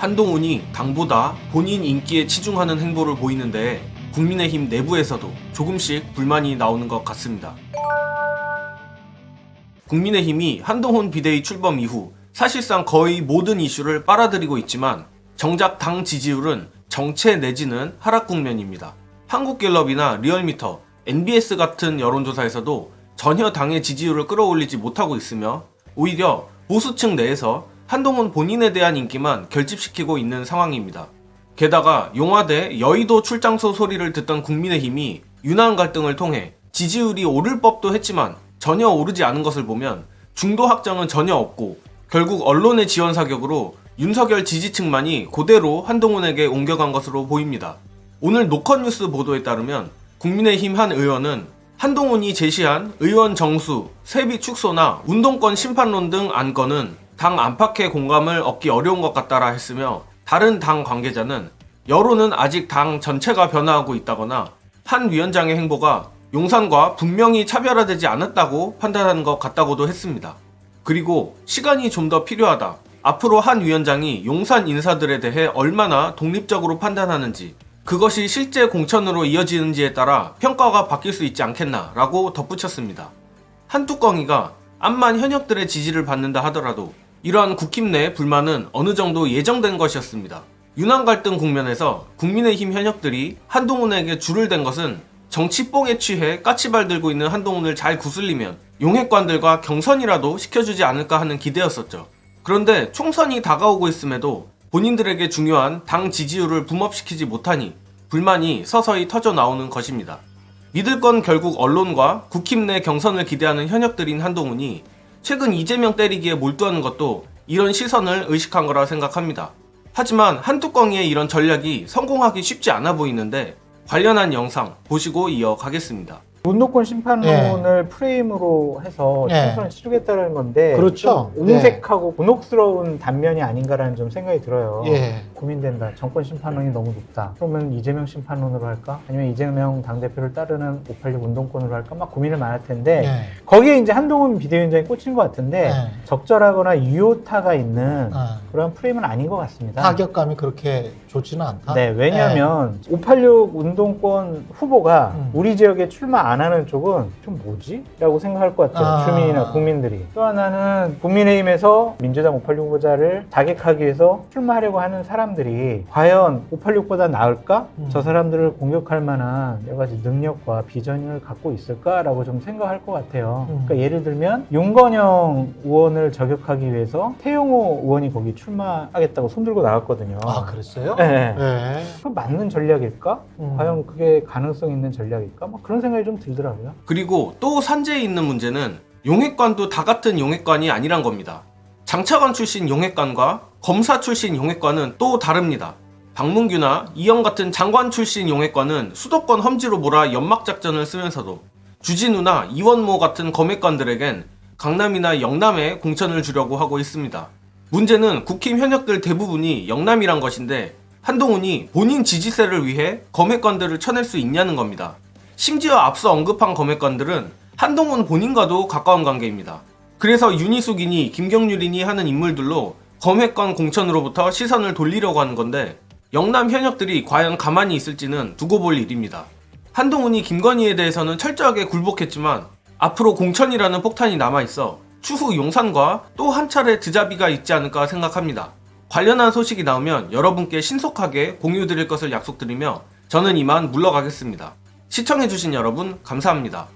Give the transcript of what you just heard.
한동훈이 당보다 본인 인기에 치중하는 행보를 보이는데 국민의힘 내부에서도 조금씩 불만이 나오는 것 같습니다. 국민의힘이 한동훈 비대위 출범 이후 사실상 거의 모든 이슈를 빨아들이고 있지만 정작 당 지지율은 정체 내지는 하락 국면입니다. 한국갤럽이나 리얼미터, NBS 같은 여론조사에서도 전혀 당의 지지율을 끌어올리지 못하고 있으며 오히려 보수층 내에서 한동훈 본인에 대한 인기만 결집시키고 있는 상황입니다. 게다가 용화대 여의도 출장소 소리를 듣던 국민의힘이 윤한 갈등을 통해 지지율이 오를 법도 했지만 전혀 오르지 않은 것을 보면 중도 확장은 전혀 없고 결국 언론의 지원 사격으로 윤석열 지지층만이 그대로 한동훈에게 옮겨간 것으로 보입니다. 오늘 노컷뉴스 보도에 따르면 국민의힘 한 의원은 한동훈이 제시한 의원 정수, 세비 축소나 운동권 심판론 등 안건은 당 안팎의 공감을 얻기 어려운 것 같다라 했으며 다른 당 관계자는 여론은 아직 당 전체가 변화하고 있다거나 한 위원장의 행보가 용산과 분명히 차별화되지 않았다고 판단하는 것 같다고도 했습니다. 그리고 시간이 좀 더 필요하다. 앞으로 한 위원장이 용산 인사들에 대해 얼마나 독립적으로 판단하는지 그것이 실제 공천으로 이어지는지에 따라 평가가 바뀔 수 있지 않겠나 라고 덧붙였습니다. 한뚜껑이가 암만 현역들의 지지를 받는다 하더라도 이러한 국힘 내 불만은 어느 정도 예정된 것이었습니다. 윤한 갈등 국면에서 국민의힘 현역들이 한동훈에게 줄을 댄 것은 정치뽕에 취해 까치발 들고 있는 한동훈을 잘 구슬리면 용핵관들과 경선이라도 시켜주지 않을까 하는 기대였었죠. 그런데 총선이 다가오고 있음에도 본인들에게 중요한 당 지지율을 붐업시키지 못하니 불만이 서서히 터져 나오는 것입니다. 믿을 건 결국 언론과 국힘 내 경선을 기대하는 현역들인 한동훈이 최근 이재명 때리기에 몰두하는 것도 이런 시선을 의식한 거라 생각합니다. 하지만 한뚜껑이의 이런 전략이 성공하기 쉽지 않아 보이는데 관련한 영상 보시고 이어가겠습니다. 운동권 심판론을 프레임으로 해서 총선을 치르겠다는 건데 그렇죠. 좀 옹색하고 곤혹스러운 단면이 아닌가라는 좀 생각이 들어요. 고민된다. 정권 심판론이 너무 높다. 그러면 이재명 심판론으로 할까? 아니면 이재명 당대표를 따르는 586 운동권으로 할까? 막 고민을 많이 할 텐데 거기에 이제 한동훈 비대위원장이 꽂힌 것 같은데 적절하거나 유효타가 있는 그런 프레임은 아닌 것 같습니다. 타격감이 그렇게 좋지는 않다. 네, 왜냐하면 586 운동권 후보가 우리 지역에 출마 안 하는 쪽은 좀 뭐지? 라고 생각할 것 같아요. 주민이나 국민들이. 또 하나는 국민의힘에서 민주당 586 후보자를 자격하기 위해서 출마하려고 하는 사람들이 과연 586보다 나을까? 저 사람들을 공격할 만한 여러 가지 능력과 비전을 갖고 있을까라고 좀 생각할 것 같아요. 그러니까 예를 들면 윤건영 의원을 저격하기 위해서 태용호 의원이 거기 출마하겠다고 손들고 나왔거든요. 아, 그랬어요? 네. 그 네. 맞는 전략일까? 과연 그게 가능성 있는 전략일까? 뭐 그런 생각이 좀 들더라고요. 그리고 또 산재에 있는 문제는 용핵관도 다 같은 용핵관이 아니란 겁니다. 장차관 출신 용핵관과 검사 출신 용핵관은 또 다릅니다. 박문규나 이영 같은 장관 출신 용핵관은 수도권 험지로 몰아 연막작전을 쓰면서도 주진우나 이원모 같은 검핵관들에겐 강남이나 영남에 공천을 주려고 하고 있습니다. 문제는 국힘 현역들 대부분이 영남이란 것인데 한동훈이 본인 지지세를 위해 검핵관들을 쳐낼 수 있냐는 겁니다. 심지어 앞서 언급한 검핵관들은 한동훈 본인과도 가까운 관계입니다. 그래서 윤희숙이니 김경률이니 하는 인물들로 검핵관 공천으로부터 시선을 돌리려고 하는 건데 영남 현역들이 과연 가만히 있을지는 두고 볼 일입니다. 한동훈이 김건희에 대해서는 철저하게 굴복했지만 앞으로 공천이라는 폭탄이 남아있어 추후 용산과 또 한 차례 드자비가 있지 않을까 생각합니다. 관련한 소식이 나오면 여러분께 신속하게 공유드릴 것을 약속드리며 저는 이만 물러가겠습니다. 시청해주신 여러분 감사합니다.